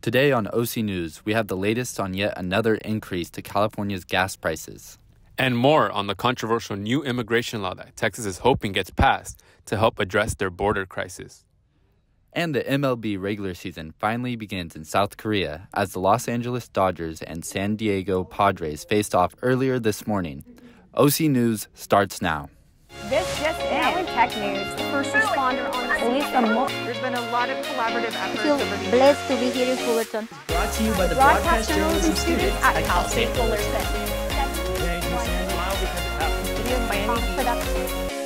Today on OC News, we have the latest on yet another increase to California's gas prices. And more on the controversial new immigration law that Texas is hoping gets passed to help address their border crisis. And the MLB regular season finally begins in South Korea as the Los Angeles Dodgers and San Diego Padres faced off earlier this morning. OC News starts now. This just in tech news. First responder on There's been a lot of collaborative efforts over the years. Blessed to be here in Fullerton. Brought to you by the broadcast journalism students at Cal State Fullerton.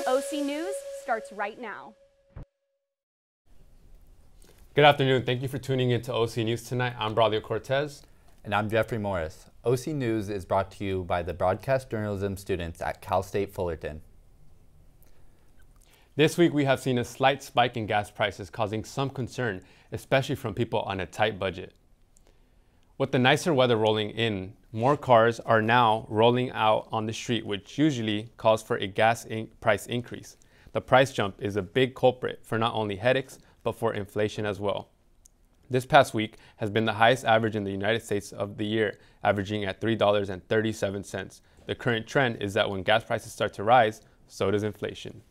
OC News starts right now. Good afternoon. Thank you for tuning in to OC News tonight. I'm Braulio Cortez. And I'm Jeffrey Morris. OC News is brought to you by the broadcast journalism students at Cal State Fullerton. This week, we have seen a slight spike in gas prices, causing some concern, especially from people on a tight budget. With the nicer weather rolling in, more cars are now rolling out on the street, which usually calls for a gas price increase. The price jump is a big culprit for not only headaches, but for inflation as well. This past week has been the highest average in the United States of the year, averaging at $3.37. The current trend is that when gas prices start to rise, so does inflation.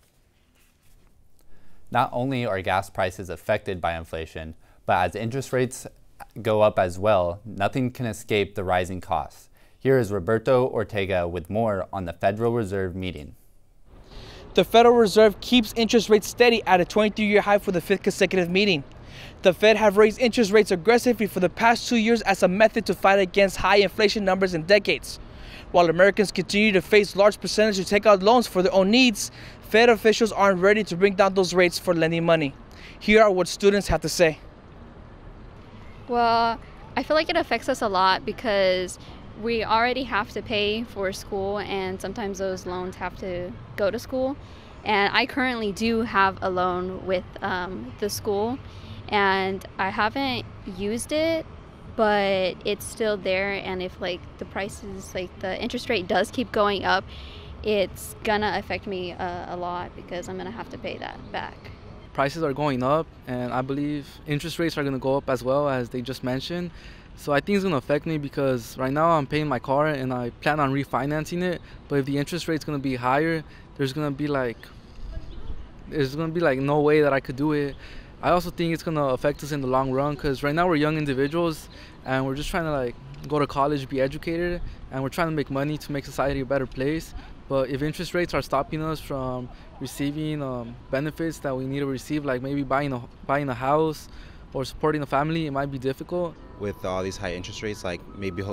Not only are gas prices affected by inflation, but as interest rates go up as well, nothing can escape the rising costs. Here is Roberto Ortega with more on the Federal Reserve meeting. The Federal Reserve keeps interest rates steady at a 23-year high for the 5th consecutive meeting. The Fed have raised interest rates aggressively for the past 2 years as a method to fight against high inflation numbers in decades. While Americans continue to face large percentages to take out loans for their own needs, Fed officials aren't ready to bring down those rates for lending money. Here are what students have to say. Well, I feel like it affects us a lot because we already have to pay for school, and sometimes those loans have to go to school. And I currently do have a loan with the school, and I haven't used it, but it's still there. And if the prices, the interest rate does keep going up, it's gonna affect me a lot because I'm gonna have to pay that back. Prices are going up, and I believe interest rates are gonna go up as well, as they just mentioned. So I think it's gonna affect me because right now I'm paying my car and I plan on refinancing it. But if the interest rate's gonna be higher, there's gonna be no way that I could do it. I also think it's gonna affect us in the long run because right now we're young individuals and we're just trying to go to college, be educated, and we're trying to make money to make society a better place. But if interest rates are stopping us from receiving benefits that we need to receive, like maybe buying a house or supporting a family, it might be difficult. With all these high interest rates, maybe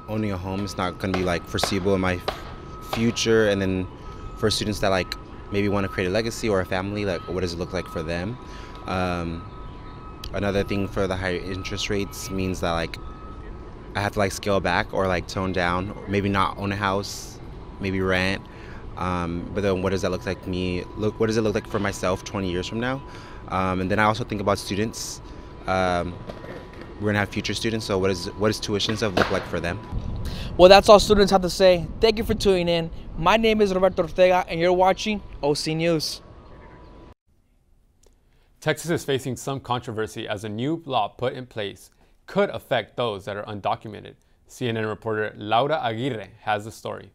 owning a home is not going to be foreseeable in my future. And then for students that maybe want to create a legacy or a family, what does it look like for them? Another thing for the higher interest rates means that I have to scale back or tone down, or maybe not own a house, maybe rent. But then what does that look like what does it look like for myself 20 years from now? And then I also think about students. We're gonna have future students, so what does tuition stuff look like for them? Well, that's all students have to say. Thank you for tuning in. My name is Roberto Ortega, and you're watching OC News. Texas is facing some controversy as a new law put in place could affect those that are undocumented. CNN reporter Laura Aguirre has the story.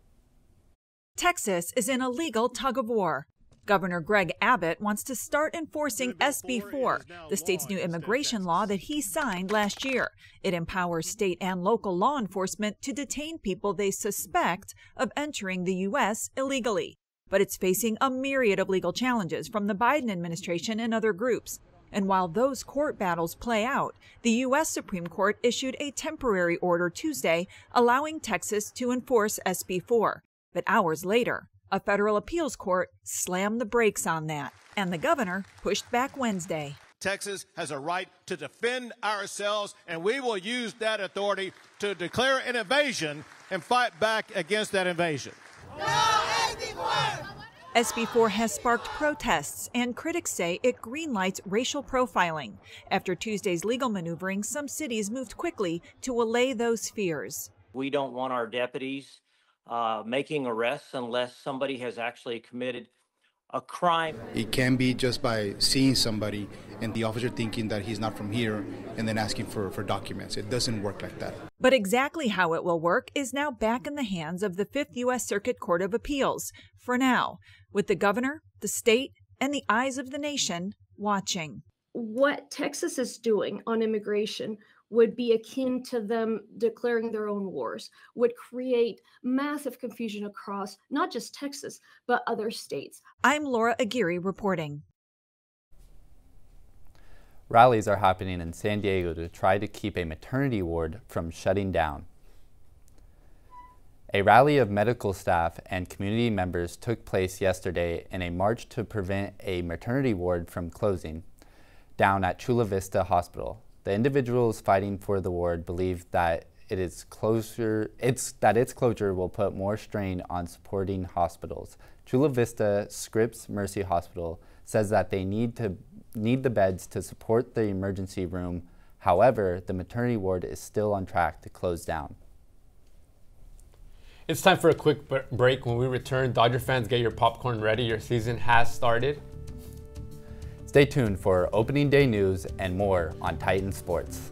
Texas is in a legal tug-of-war. Governor Greg Abbott wants to start enforcing SB 4, the state's new immigration law that he signed last year. It empowers state and local law enforcement to detain people they suspect of entering the U.S. illegally. But it's facing a myriad of legal challenges from the Biden administration and other groups. And while those court battles play out, the U.S. Supreme Court issued a temporary order Tuesday allowing Texas to enforce SB 4. But hours later, a federal appeals court slammed the brakes on that, and the governor pushed back Wednesday. Texas has a right to defend ourselves, and we will use that authority to declare an invasion and fight back against that invasion. No, SB 4 has sparked protests, and critics say it greenlights racial profiling. After Tuesday's legal maneuvering, some cities moved quickly to allay those fears. We don't want our deputies making arrests unless somebody has actually committed a crime. It can be just by seeing somebody and the officer thinking that he's not from here and then asking for documents. It doesn't work like that. But exactly how it will work is now back in the hands of the 5th U.S. Circuit Court of Appeals, for now, with the governor, the state, and the eyes of the nation watching. What Texas is doing on immigration would be akin to them declaring their own wars, would create massive confusion across not just Texas, but other states. I'm Laura Aguirre reporting. Rallies are happening in San Diego to try to keep a maternity ward from shutting down. A rally of medical staff and community members took place yesterday in a march to prevent a maternity ward from closing down at Chula Vista Hospital. The individuals fighting for the ward believe that its closure will put more strain on supporting hospitals. Chula Vista Scripps Mercy Hospital says that they need the beds to support the emergency room. However, the maternity ward is still on track to close down. It's time for a quick break. When we return, Dodger fans, get your popcorn ready. Your season has started. Stay tuned for opening day news and more on Titan Sports.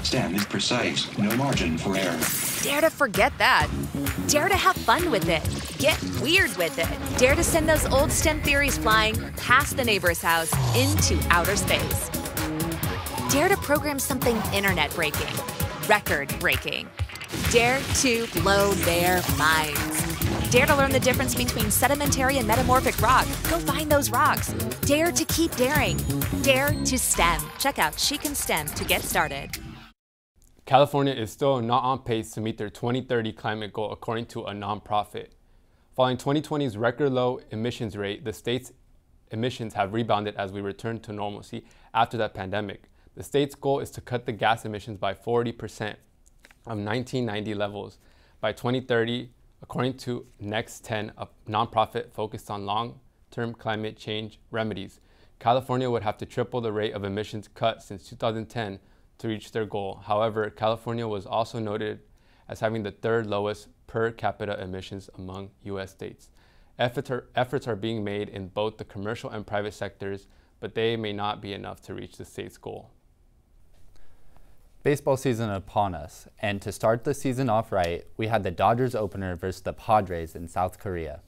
Stem is precise, no margin for error. Dare to forget that. Dare to have fun with it. Get weird with it. Dare to send those old STEM theories flying past the neighbor's house into outer space. Dare to program something internet-breaking, record-breaking. Dare to blow their minds. Dare to learn the difference between sedimentary and metamorphic rock. Go find those rocks. Dare to keep daring. Dare to STEM. Check out She Can STEM to get started. California is still not on pace to meet their 2030 climate goal, according to a nonprofit. Following 2020's record low emissions rate, the state's emissions have rebounded as we return to normalcy after that pandemic. The state's goal is to cut the gas emissions by 40% of 1990 levels by 2030, according to Next 10, a nonprofit focused on long-term climate change remedies. California would have to triple the rate of emissions cut since 2010 to reach their goal. However, California was also noted as having the third lowest per capita emissions among U.S. states. Efforts are being made in both the commercial and private sectors, but they may not be enough to reach the state's goal. Baseball season upon us, and to start the season off right, we had the Dodgers opener versus the Padres in South Korea.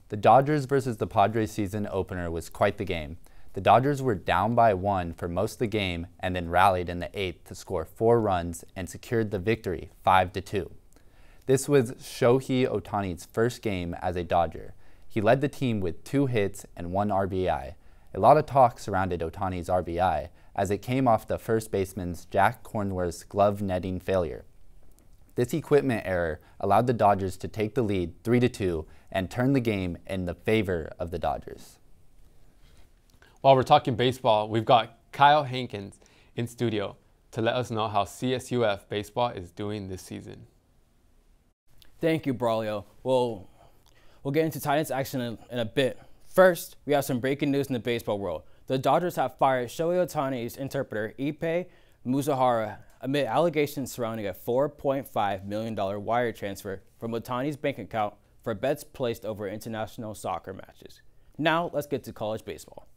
The Dodgers versus the Padres season opener was quite the game. The Dodgers were down by 1 for most of the game and then rallied in the 8th to score 4 runs and secured the victory 5-2. This was Shohei Ohtani's first game as a Dodger. He led the team with 2 hits and 1 RBI. A lot of talk surrounded Ohtani's RBI as it came off the first baseman's Jack Cornworth's glove netting failure. This equipment error allowed the Dodgers to take the lead 3-2 and turn the game in the favor of the Dodgers. While we're talking baseball, we've got Kyle Hankins in studio to let us know how CSUF baseball is doing this season. Thank you, Braulio. We'll get into Titans action in a bit. First, we have some breaking news in the baseball world. The Dodgers have fired Shohei Ohtani's interpreter, Ippei Mizuhara, amid allegations surrounding a $4.5 million wire transfer from Ohtani's bank account for bets placed over international soccer matches. Now, let's get to college baseball.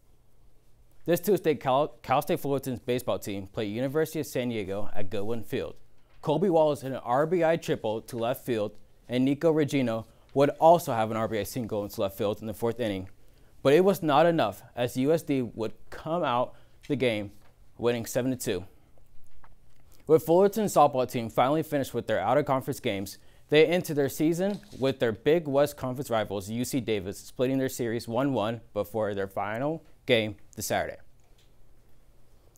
This Tuesday, Cal State Fullerton's baseball team played University of San Diego at Goodwin Field. Colby Wallace hit an RBI triple to left field, and Nico Regino would also have an RBI single into left field in the 4th inning. But it was not enough, as USD would come out the game winning 7-2. With Fullerton's softball team finally finished with their out-of-conference games, they entered their season with their Big West Conference rivals UC Davis splitting their series 1-1 before their final game this Saturday.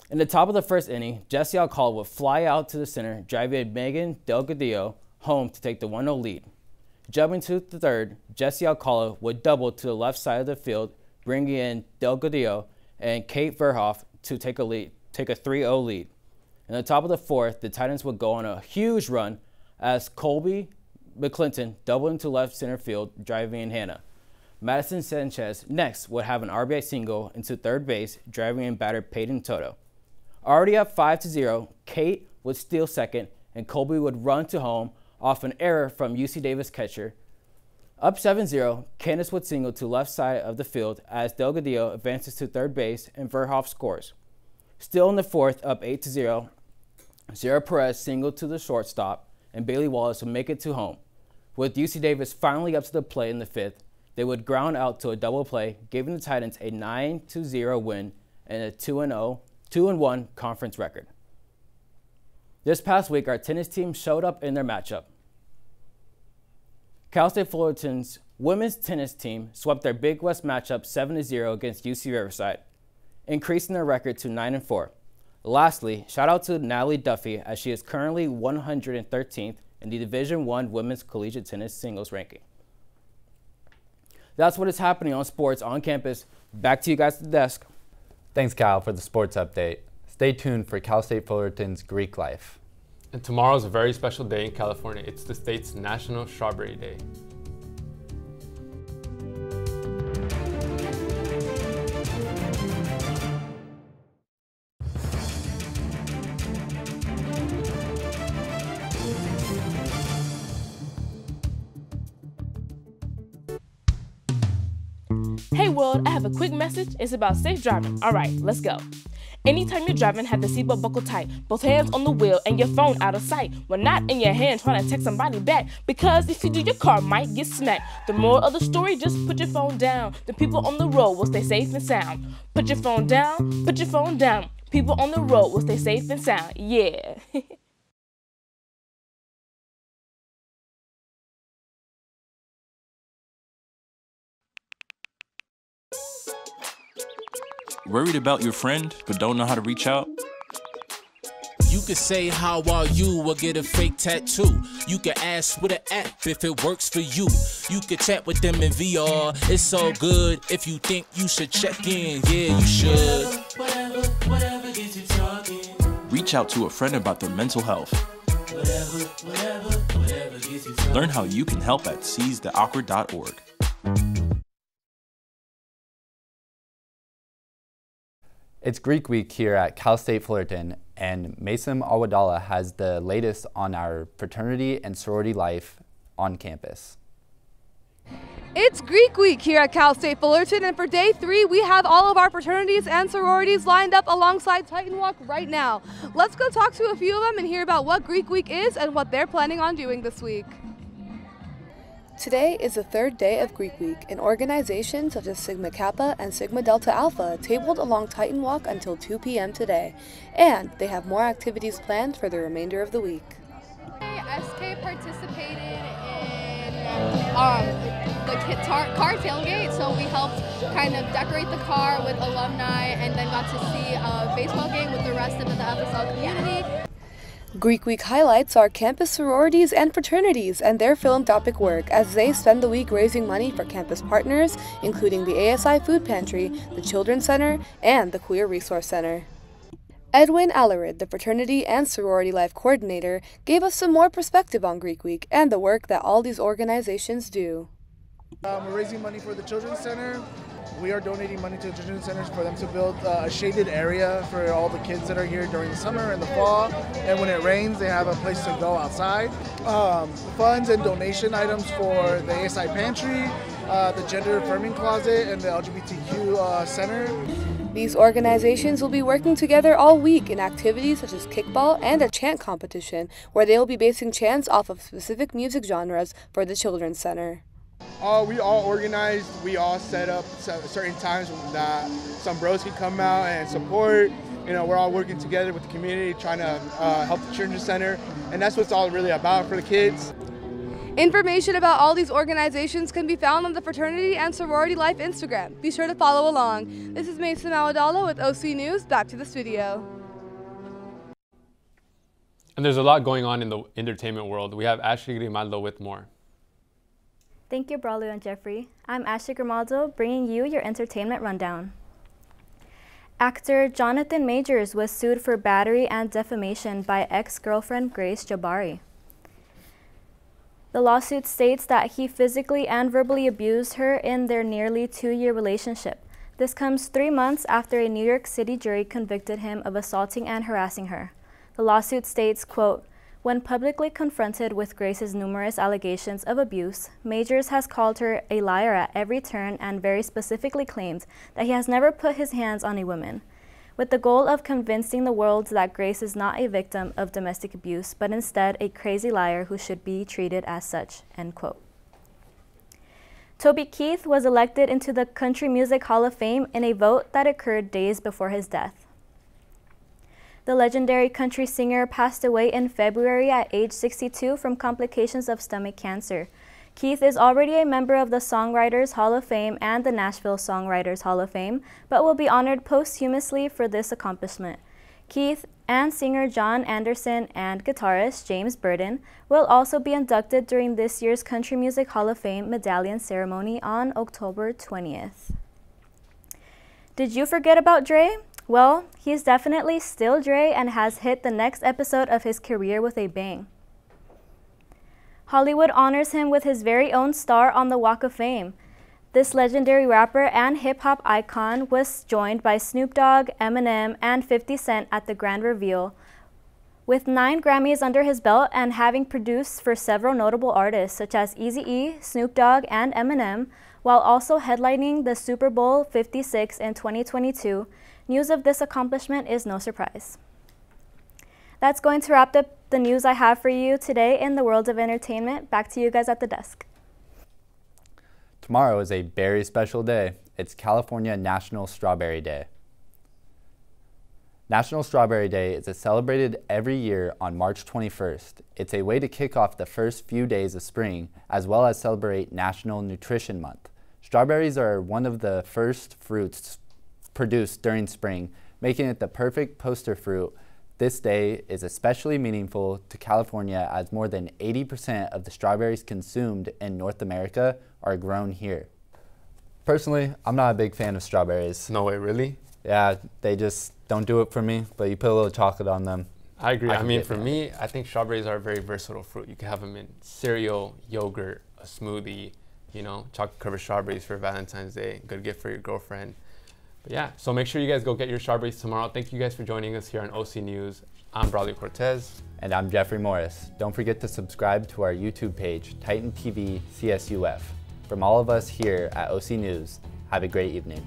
In the top of the 1st inning, Jesse Alcala would fly out to the center, driving Megan Delgadillo home to take the 1-0 lead. Jumping to the 3rd, Jesse Alcala would double to the left side of the field, bringing in Delgadillo and Kate Verhoff to take a 3-0 lead. In the top of the 4th, the Titans would go on a huge run as Colby McClinton doubled into left center field, driving in Hannah. Madison Sanchez next would have an RBI single into 3rd base, driving in batter Peyton Toto. Already up 5-0, Kate would steal 2nd, and Colby would run to home off an error from UC Davis catcher. Up 7-0, Candace would single to left side of the field as Delgadillo advances to 3rd base and Verhoff scores. Still in the 4th, up 8-0, Zara Perez singled to the shortstop, and Bailey Wallace would make it to home. With UC Davis finally up to the plate in the 5th, they would ground out to a double play, giving the Titans a 9-0 win and a 2-1 conference record. This past week, our tennis team showed up in their matchup. Cal State Fullerton's women's tennis team swept their Big West matchup 7-0 against UC Riverside, increasing their record to 9-4. Lastly, shout out to Natalie Duffy, as she is currently 113th in the Division I Women's Collegiate Tennis Singles ranking. That's what is happening on sports on campus. Back to you guys at the desk. Thanks, Kyle, for the sports update. Stay tuned for Cal State Fullerton's Greek Life. And tomorrow is a very special day in California. It's the state's National Strawberry Day. Hey world, I have a quick message. It's about safe driving. All right, let's go. Anytime you're driving, have the seatbelt buckled tight. Both hands on the wheel and your phone out of sight. When not in your hand, trying to text somebody back. Because if you do, your car might get smacked. The moral of the story, just put your phone down. The people on the road will stay safe and sound. Put your phone down, put your phone down. People on the road will stay safe and sound. Yeah. Worried about your friend, but don't know how to reach out? You could say, how are you, or get a fake tattoo. You could ask with an app if it works for you. You could chat with them in VR, it's so good. If you think you should check in, yeah, you should. Whatever gets you talking. Reach out to a friend about their mental health. Whatever gets you talking. Learn how you can help at seizetheawkward.org. It's Greek Week here at Cal State Fullerton, and Mason Awadala has the latest on our fraternity and sorority life on campus. It's Greek Week here at Cal State Fullerton, and for day 3, we have all of our fraternities and sororities lined up alongside Titan Walk right now. Let's go talk to a few of them and hear about what Greek Week is and what they're planning on doing this week. Today is the 3rd day of Greek Week, and organizations such as Sigma Kappa and Sigma Delta Alpha tabled along Titan Walk until 2 p.m. today, and they have more activities planned for the remainder of the week. SK participated in the car tailgate, so we helped kind of decorate the car with alumni and then got to see a baseball game with the rest of the FSL community. Greek Week highlights are campus sororities and fraternities and their philanthropic work as they spend the week raising money for campus partners, including the ASI Food Pantry, the Children's Center, and the Queer Resource Center. Edwin Allerid, the fraternity and sorority life coordinator, gave us some more perspective on Greek Week and the work that all these organizations do. We're raising money for the Children's Center. We are donating money to the Children's Center for them to build a shaded area for all the kids that are here during the summer and the fall. And when it rains, they have a place to go outside. Funds and donation items for the ASI Pantry, the Gender Affirming Closet, and the LGBTQ Center. These organizations will be working together all week in activities such as kickball and a chant competition, where they will be basing chants off of specific music genres for the Children's Center. We all organized, we all set up certain times that some bros can come out and support. You know, we're all working together with the community, trying to help the Children's Center, and that's what it's all really about for the kids. Information about all these organizations can be found on the Fraternity and Sorority Life Instagram. Be sure to follow along. This is Mason Mawadala with OC News. Back to the studio. And there's a lot going on in the entertainment world. We have Ashley Grimaldo with more. Thank you, Braulio and Jeffrey. I'm Ashley Grimaldo, bringing you your entertainment rundown. Actor Jonathan Majors was sued for battery and defamation by ex-girlfriend Grace Jabari. The lawsuit states that he physically and verbally abused her in their nearly 2-year relationship. This comes 3 months after a New York City jury convicted him of assaulting and harassing her. The lawsuit states, quote, "When publicly confronted with Grace's numerous allegations of abuse, Majors has called her a liar at every turn and very specifically claimed that he has never put his hands on a woman, with the goal of convincing the world that Grace is not a victim of domestic abuse, but instead a crazy liar who should be treated as such," end quote. Toby Keith was elected into the Country Music Hall of Fame in a vote that occurred days before his death. The legendary country singer passed away in February at age 62 from complications of stomach cancer. Keith is already a member of the Songwriters Hall of Fame and the Nashville Songwriters Hall of Fame, but will be honored posthumously for this accomplishment. Keith and singer John Anderson and guitarist James Burden will also be inducted during this year's Country Music Hall of Fame medallion ceremony on October 20th. Did you forget about Dre? Well, he's definitely still Dre and has hit the next episode of his career with a bang. Hollywood honors him with his very own star on the Walk of Fame. This legendary rapper and hip-hop icon was joined by Snoop Dogg, Eminem, and 50 Cent at the grand reveal. With 9 Grammys under his belt and having produced for several notable artists such as Eazy-E, Snoop Dogg, and Eminem, while also headlining the Super Bowl 56 in 2022, news of this accomplishment is no surprise. That's going to wrap up the news I have for you today in the world of entertainment. Back to you guys at the desk. Tomorrow is a very special day. It's California National Strawberry Day. National Strawberry Day is celebrated every year on March 21st. It's a way to kick off the first few days of spring, as well as celebrate National Nutrition Month. Strawberries are one of the first fruits produced during spring, making it the perfect poster fruit. This day is especially meaningful to California as more than 80% of the strawberries consumed in North America are grown here. Personally, I'm not a big fan of strawberries. No way, really? Yeah, they just don't do it for me, but you put a little chocolate on them. I agree. I mean, for me, I think strawberries are a very versatile fruit. You can have them in cereal, yogurt, a smoothie, you know, chocolate-covered strawberries for Valentine's Day. Good gift for your girlfriend. But yeah, so make sure you guys go get your strawberries tomorrow. Thank you guys for joining us here on OC News. I'm Braulio Cortez. And I'm Jeffrey Morris. Don't forget to subscribe to our YouTube page, Titan TV CSUF. From all of us here at OC News, have a great evening.